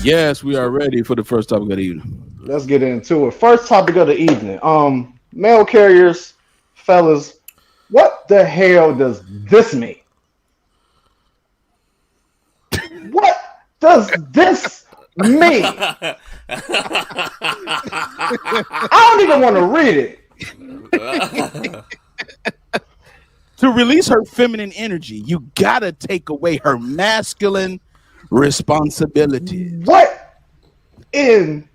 Yes, we are ready for the first topic of the evening. Let's get into it. First topic of the evening. Mail carriers, fellas, what the hell does this mean? What does this mean? I don't even want to read it. To release her feminine energy, you gotta take away her masculine responsibilities. What in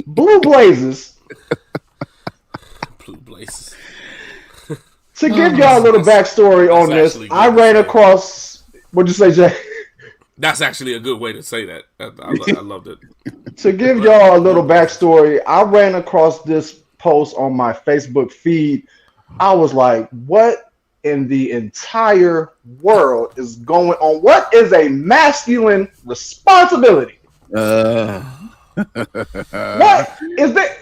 blue blazes? Blue blazes. To give y'all a little backstory on this, I ran across. What'd you say, Jay? That's actually a good way to say that. I loved it. To give y'all a little backstory, I ran across this post on my Facebook feed. I was like, what in the entire world is going on? What is a masculine responsibility? Uh, What is that?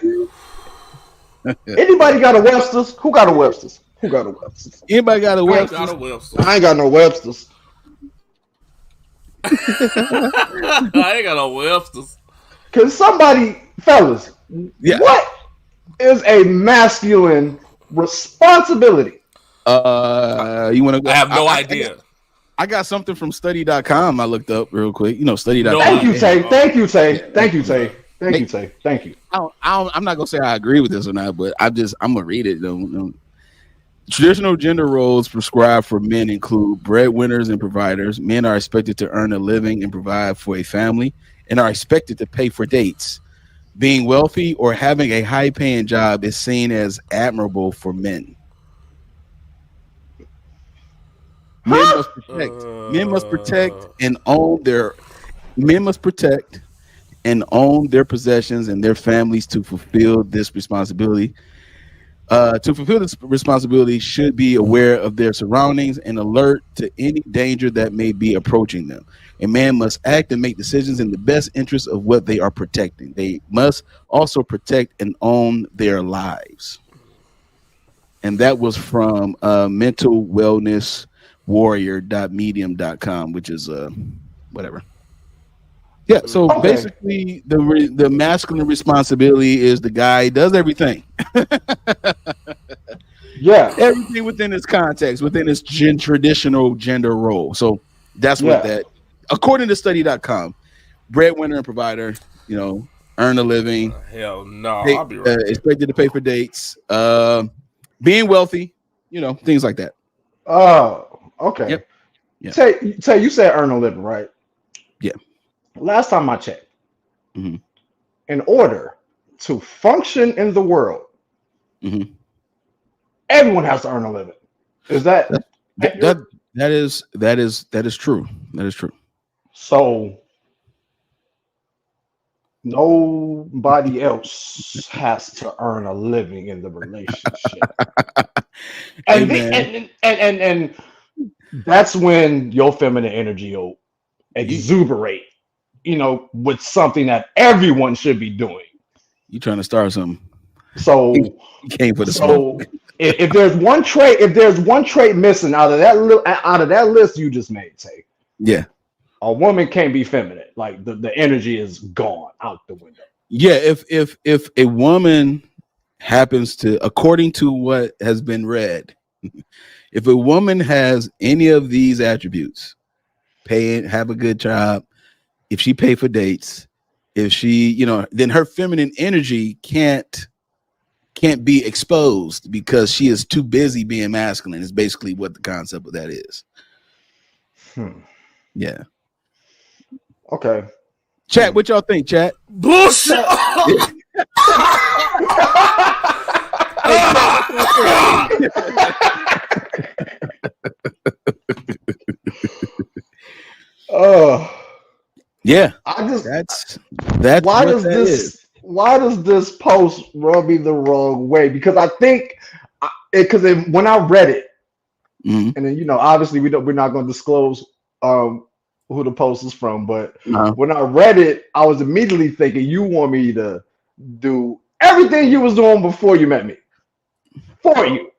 Anybody got a Webster's? Who got a Webster's? Who got a Webster's? Anybody got a Got Webster's? a Webster. I ain't got no Webster's. I ain't got no Websters. Cause somebody, fellas, Yeah. what is a masculine responsibility? You want to go? I have no idea. I got something from study.com I looked up real quick. You know, study.com. Thank you, Tay. Thank you, Tay. Thank you, Tay. Thank you, Tay. Thank you. I'm not gonna say I agree with this or not, but I'm gonna read it. Traditional gender roles prescribed for men include breadwinners and providers. Men are expected to earn a living and provide for a family, and are expected to pay for dates. Being wealthy or having a high-paying job is seen as admirable for men. Men must protect. Men must protect and own their. Men must protect and own their possessions and their families to fulfill this responsibility. To fulfill this responsibility, should be aware of their surroundings and alert to any danger that may be approaching them. A man must act and make decisions in the best interest of what they are protecting. They must also protect and own their lives. And that was from mentalwellnesswarrior.medium.com, which is whatever. Yeah, so basically the masculine responsibility is the guy does everything. Yeah. Everything within its context, within its traditional gender role. So that's what that, according to study.com, breadwinner and provider, earn a living. Hell no. I'll be right expected to pay for dates. Being wealthy, things like that. Oh, okay. Yep. Yeah. Tay, you said earn a living, right? Yeah. Last time I checked, Mm-hmm. in order to function in the world, Mm-hmm. everyone has to earn a living. Is that that is true. That is true. So nobody else has to earn a living in the relationship. and that's when your feminine energy will exuberate, with something that everyone should be doing. You trying to start something. So you came for the smoke. if there's one trait missing out of that list you just made, Tay. Yeah. A woman can't be feminine. Like the energy is gone out the window. Yeah, if a woman happens to, according to what has been read, if a woman has any of these attributes, have a good job, if she pay for dates, if she, then her feminine energy can't be exposed because she is too busy being masculine. Is basically what the concept of that is. Yeah. Okay. Chat, what y'all think, chat? Bullshit. Yeah. That's why does this post rub me the wrong way? Because I think when I read it, and then obviously we're not going to disclose who the post is from, but when I read it, I was immediately thinking you want me to do everything you was doing before you met me for you.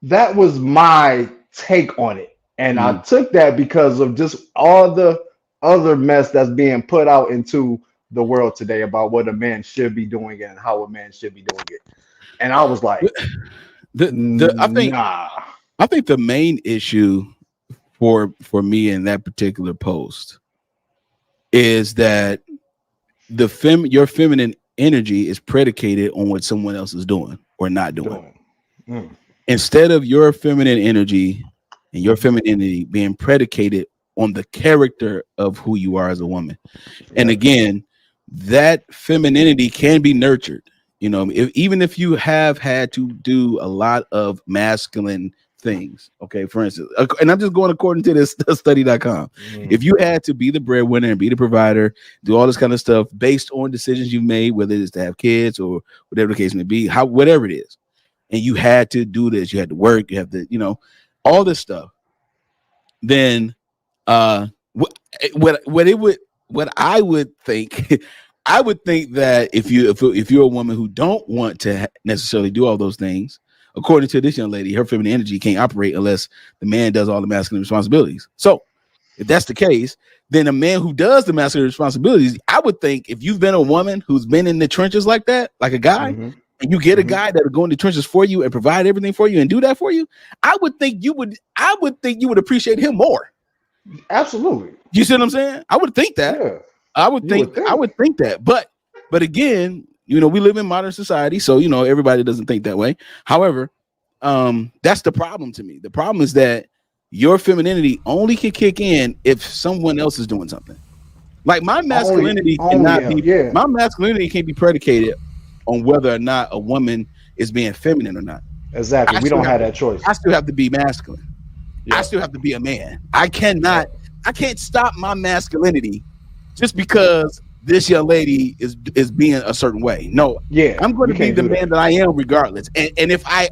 That was my take on it, and I took that because of just all the other mess that's being put out into the world today about what a man should be doing and how a man should be doing it. And I was like, the nah. I think the main issue for me in that particular post is that your feminine energy is predicated on what someone else is doing or not doing. Instead of your feminine energy and your femininity being predicated on the character of who you are as a woman. And again, that femininity can be nurtured. You know, even if you have had to do a lot of masculine things, okay, for instance, and I'm just going according to this study.com. If you had to be the breadwinner and be the provider, do all this kind of stuff based on decisions you've made, whether it's to have kids or whatever the case may be, whatever it is, and you had to do this, you had to work, you have to, you know, all this stuff, then what I would think I would think that if you're a woman who don't want to necessarily do all those things, according to this young lady, her feminine energy can't operate unless the man does all the masculine responsibilities. So if that's the case, then a man who does the masculine responsibilities, I would think if you've been a woman who's been in the trenches like that, like a guy, and you get a guy that will go in the trenches for you and provide everything for you and do that for you, I would think you would appreciate him more. Absolutely. You see what I'm saying? I would think that. Yeah. I would think that. But again, you know, we live in modern society, so you know everybody doesn't think that way. However, that's the problem to me. The problem is that your femininity only can kick in if someone else is doing something. Like my masculinity my masculinity can't be predicated on whether or not a woman is being feminine or not. Exactly. We don't have that choice. I still have to be masculine. Yeah. I still have to be a man. I can't stop my masculinity just because this young lady is being a certain way. No, I'm going to be the man that I am regardless. And if I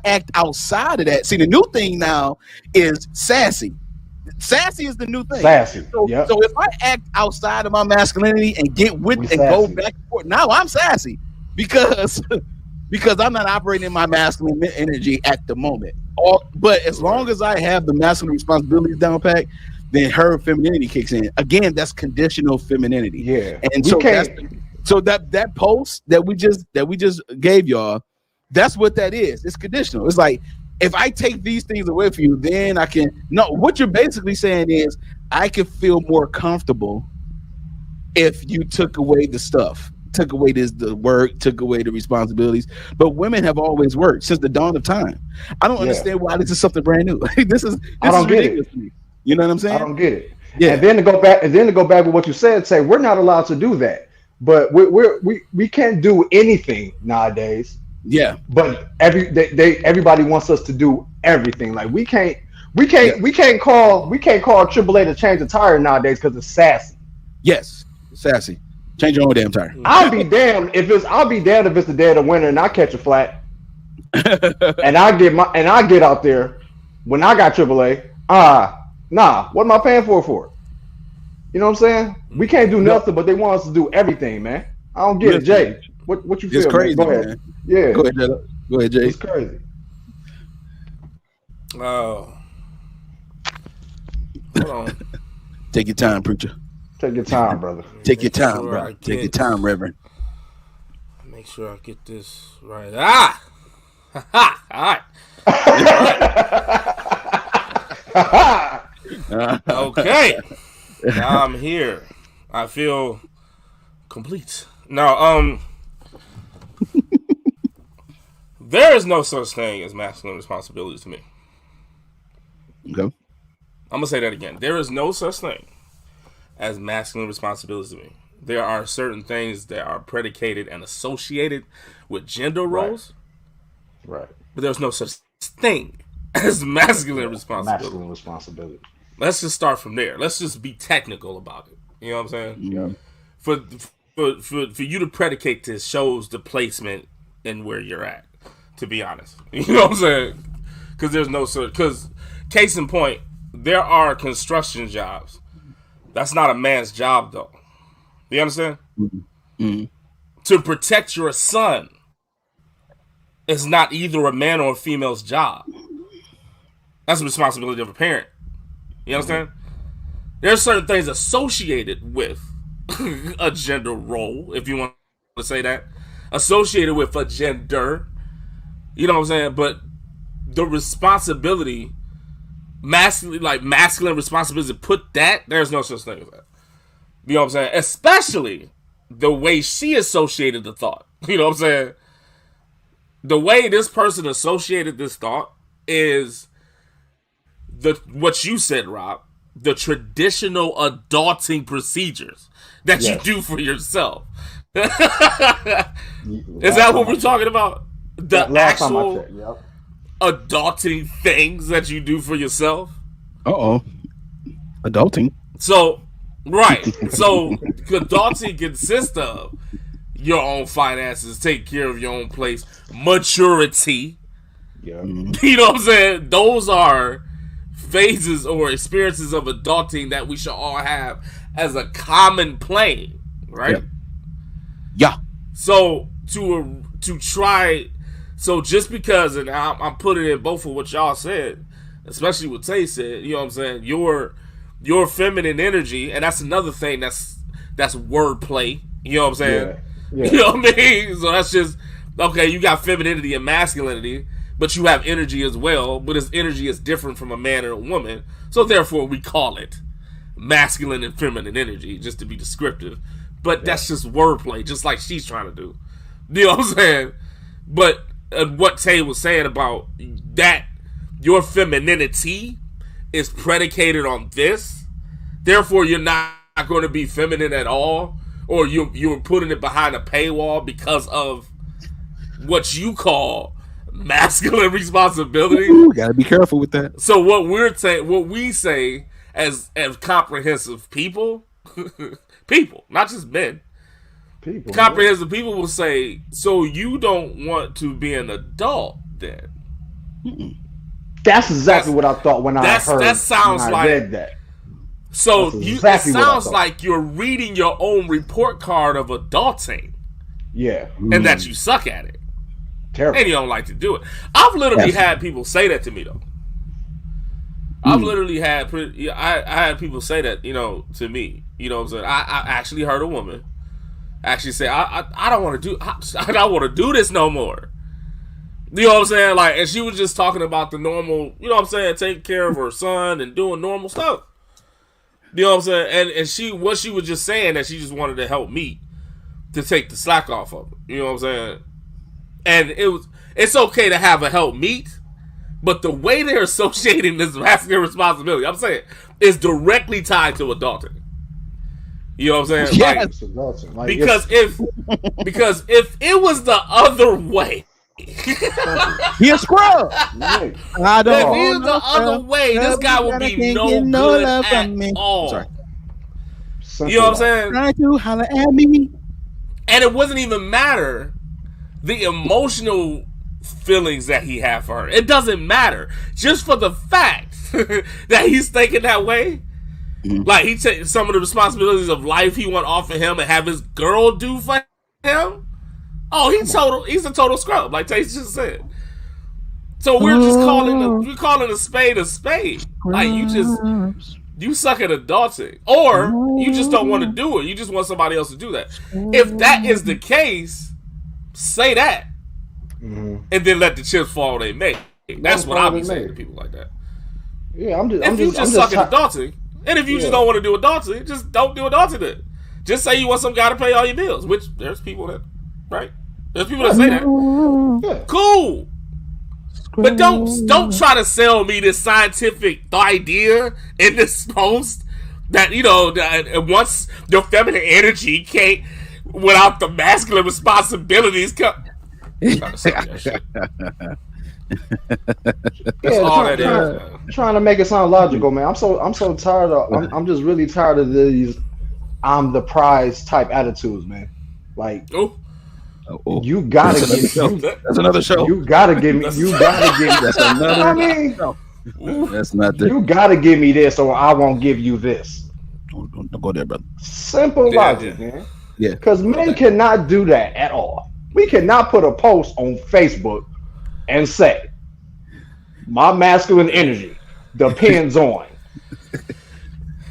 act outside of that, see, the new thing now is sassy. Sassy is the new thing. Sassy. So if I act outside of my masculinity and get with and go back and forth, now I'm sassy because I'm not operating in my masculine energy at the moment. But as long as I have the masculine responsibilities down pat, then her femininity kicks in. Again, that's conditional femininity. Yeah. And so that post that we just gave y'all, that's what that is. It's conditional. It's like, if I take these things away from you, then I can. No, what you're basically saying is I can feel more comfortable if you took away the stuff, took away the work, took away the responsibilities. But women have always worked since the dawn of time. I don't understand why this is something brand new. this is ridiculous to me. You know what I'm saying? I don't get it. Yeah. And then to go back with what you said, say we're not allowed to do that. But we can't do anything nowadays. Yeah. But everybody wants us to do everything. Like we can't call AAA to change a tire nowadays because it's sassy. Yes, sassy. Change your own damn tire. I'll be damned if it's the day of the winter and I catch a flat. and I get out there when I got AAA. Nah, what am I paying for? You know what I'm saying? We can't do nothing, but they want us to do everything, man. I don't get it, Jay. What you feel? It's crazy, man? Go ahead. Yeah. Go ahead, Jay. It's crazy. Oh. Hold on. Take your time, preacher. Take your time, brother. Take your time, bro. Take your time, Reverend. Make sure I get this right. All right. Okay. Now I'm here. I feel complete. Now, there is no such thing as masculine responsibility to me. Okay. I'm gonna say that again. There is no such thing as masculine responsibility to me. There are certain things that are predicated and associated with gender roles. Right. But there's no such thing as masculine responsibility. Masculine responsibility. Let's just start from there. Let's just be technical about it. You know what I'm saying? Yeah. For you to predicate this shows the placement in where you're at, to be honest. You know what I'm saying? Because there's no such... Because, case in point, there are construction jobs. That's not a man's job, though. You understand? Mm-hmm. To protect your son is not either a man or a female's job. That's the responsibility of a parent. You understand? There's certain things associated with a gender role, if you want to say that, associated with a gender. You know what I'm saying? But the responsibility, masculine responsibility, to put that, there's no such thing as that. You know what I'm saying? Especially the way she associated the thought. You know what I'm saying? The way this person associated this thought is what you said, Rob, the traditional adulting procedures that you do for yourself. Is that what we're talking about? The actual adulting things that you do for yourself? Adulting. So, right. So, adulting consists of your own finances, take care of your own place, maturity. Yeah. You know what I'm saying? Those are phases or experiences of adulting that we should all have as a common plane, right? Yeah. So to try, so just because, and I'm putting in both of what y'all said, especially what Tay said, you know what I'm saying? Your feminine energy, and that's another thing that's wordplay. You know what I'm saying? Yeah. You know what I mean? So that's just okay. You got femininity and masculinity, but you have energy as well. But this energy is different from a man or a woman, so therefore we call it masculine and feminine energy, just to be descriptive. But that's just wordplay, just like she's trying to do. You know what I'm saying? But what Tay was saying about that, your femininity is predicated on this. Therefore, you're not going to be feminine at all, or you're putting it behind a paywall because of what you call masculine responsibility. You gotta be careful with that. So what we say as comprehensive people, not just men, comprehensive people will say, so you don't want to be an adult then? That's exactly what I thought when I heard. That sounds when I like read that. So it sounds like you're reading your own report card of adulting. Yeah. And that you suck at it. Terrible. And you don't like to do it. I've literally had people say that to me, though. I've literally had I had people say that, you know, to me. You know what I'm saying? I actually heard a woman actually say, I don't want to do I don't want to do this no more. You know what I'm saying? Like, and she was just talking about the normal, you know what I'm saying, taking care of her son and doing normal stuff. You know what I'm saying? And she was just saying that she just wanted to help me to take the slack off of it. You know what I'm saying? And it's okay to have a help meet, but the way they're associating this masculine responsibility, I'm saying, is directly tied to adulting. You know what I'm saying? Yes. Because if it was the other way, he a scrub. I don't. If he was the other way, this guy would be no good at all. Sorry. You know what I'm saying? Trying to holler at me, and it wasn't even matter the emotional feelings that he had for her. It doesn't matter, just for the fact that he's thinking that way. Like, he take some of the responsibilities of life he want off of him and have his girl do for him. Oh, he's a total scrub, like Taste just said. So we're just calling a spade a spade. Like, you suck at adulting, or you just don't want to do it. You just want somebody else to do that. If that is the case, say that, and then let the chips fall where they may. That's what I'll be saying to people like that. Yeah, I'm if you just suck at adulting, and if you just don't want to do adulting, just don't do adulting then. Just say you want some guy to pay all your bills, which there's people that, right? There's people that say that. Yeah. Cool. But don't try to sell me this scientific idea in this post that, you know, that once your feminine energy can't, without the masculine responsibilities come. Trying to make it sound logical, man. I'm so tired of. I'm just really tired of these. I'm the prize type attitudes, man. Like, you gotta give. That's another show. You gotta give me. You gotta give. That's another. show. That's not. You gotta give me this, or I won't give you this. Don't go there, brother. Simple logic, man. Yeah. Because men cannot do that at all. We cannot put a post on Facebook and say, my masculine energy depends on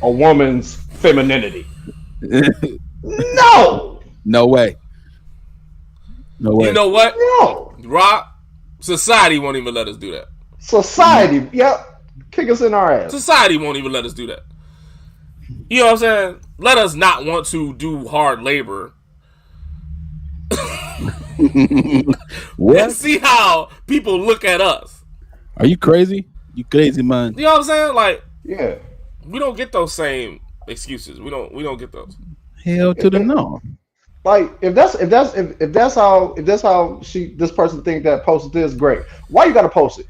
a woman's femininity. No. No way. No way. You know what? No. Rock, society won't even let us do that. Society, yep. Kick us in our ass. Society won't even let us do that. You know what I'm saying? Let us not want to do hard labor. What? And see how people look at us. Are you crazy? You crazy, man. You know what I'm saying? Like, Yeah. we don't get those same excuses. We don't get those. Hell to the no. Like if that's how this person think that posted this, great. Why you gotta post it?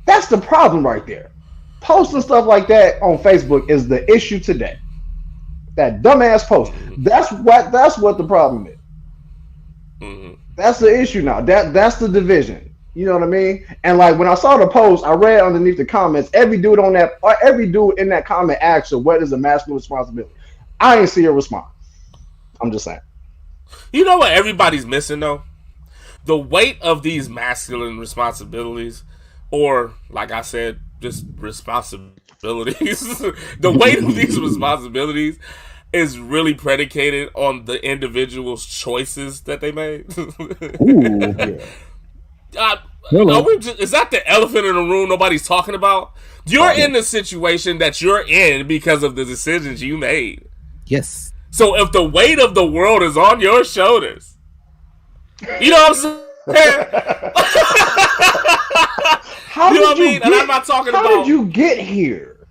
That's the problem right there. Posting stuff like that on Facebook is the issue today. That dumbass post. That's what the problem is. Mm-hmm. That's the issue now. That's the division. You know what I mean? And like when I saw the post, I read underneath the comments. Every dude in that comment asked her, "What is a masculine responsibility?" I ain't see a response. I'm just saying. You know what everybody's missing though? The weight of these masculine responsibilities, or like I said, just responsibilities. The weight of these responsibilities is really predicated on the individual's choices that they made. Ooh, yeah. Is that the elephant in the room nobody's talking about? You're in the situation that you're in because of the decisions you made. Yes. So if the weight of the world is on your shoulders, you know what I'm saying? How You know did what I you mean? And I'm not talking how about. did you get here?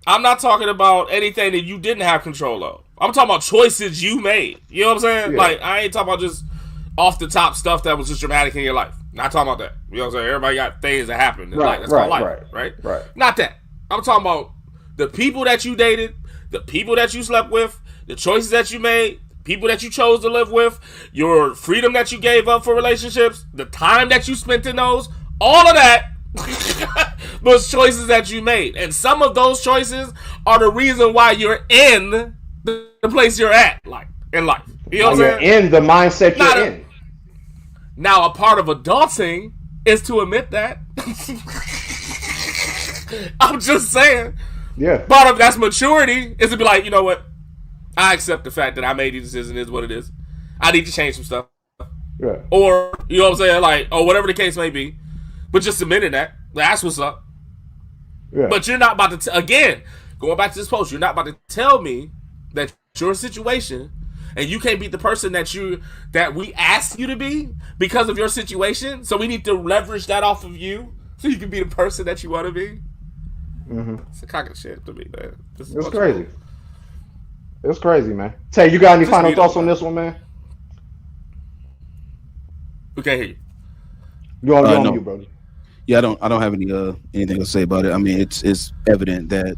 I'm not talking about anything that you didn't have control of. I'm talking about choices you made. You know what I'm saying? Yeah. Like, I ain't talking about just off the top stuff that was just dramatic in your life. Not talking about that. You know what I'm saying? Everybody got things that happen. Right, That's called life, right? Not that. I'm talking about the people that you dated, the people that you slept with, the choices that you made, people that you chose to live with, your freedom that you gave up for relationships, the time that you spent in those, all of that was choices that you made. And some of those choices are the reason why you're in the place you're at, like in life. You know what I'm saying? You're in the mindset you're in. Now, a part of adulting is to admit that. I'm just saying. Yeah. Part of that's maturity is to be like, you know what? I accept the fact that I made these decisions is what it is. I need to change some stuff. Yeah. Or, you know what I'm saying? Like, or whatever the case may be. But just admitting that. That's what's up. Yeah. But you're not about to, again, going back to this post, you're not about to tell me that your situation and you can't be the person that we asked you to be because of your situation. So we need to leverage that off of you so you can be the person that you want to be. Mm-hmm. It's a cock of shit to me, man. It's crazy. It's crazy, man. Tay, you got any final thoughts on this one, man? We can't hear you. You're on No. mute, brother. Yeah, I don't have any anything to say about it. I mean, it's evident that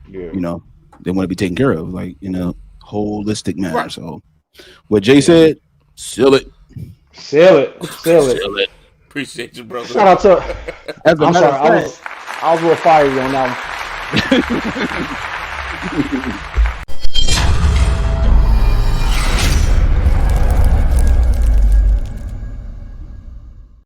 you know they want to be taken care of, like holistic manner. Right. So, what Jay said, seal it. Seal it. Appreciate you, brother. Shout out to. As a I'm matter sorry, of fact, I was real fiery on that one.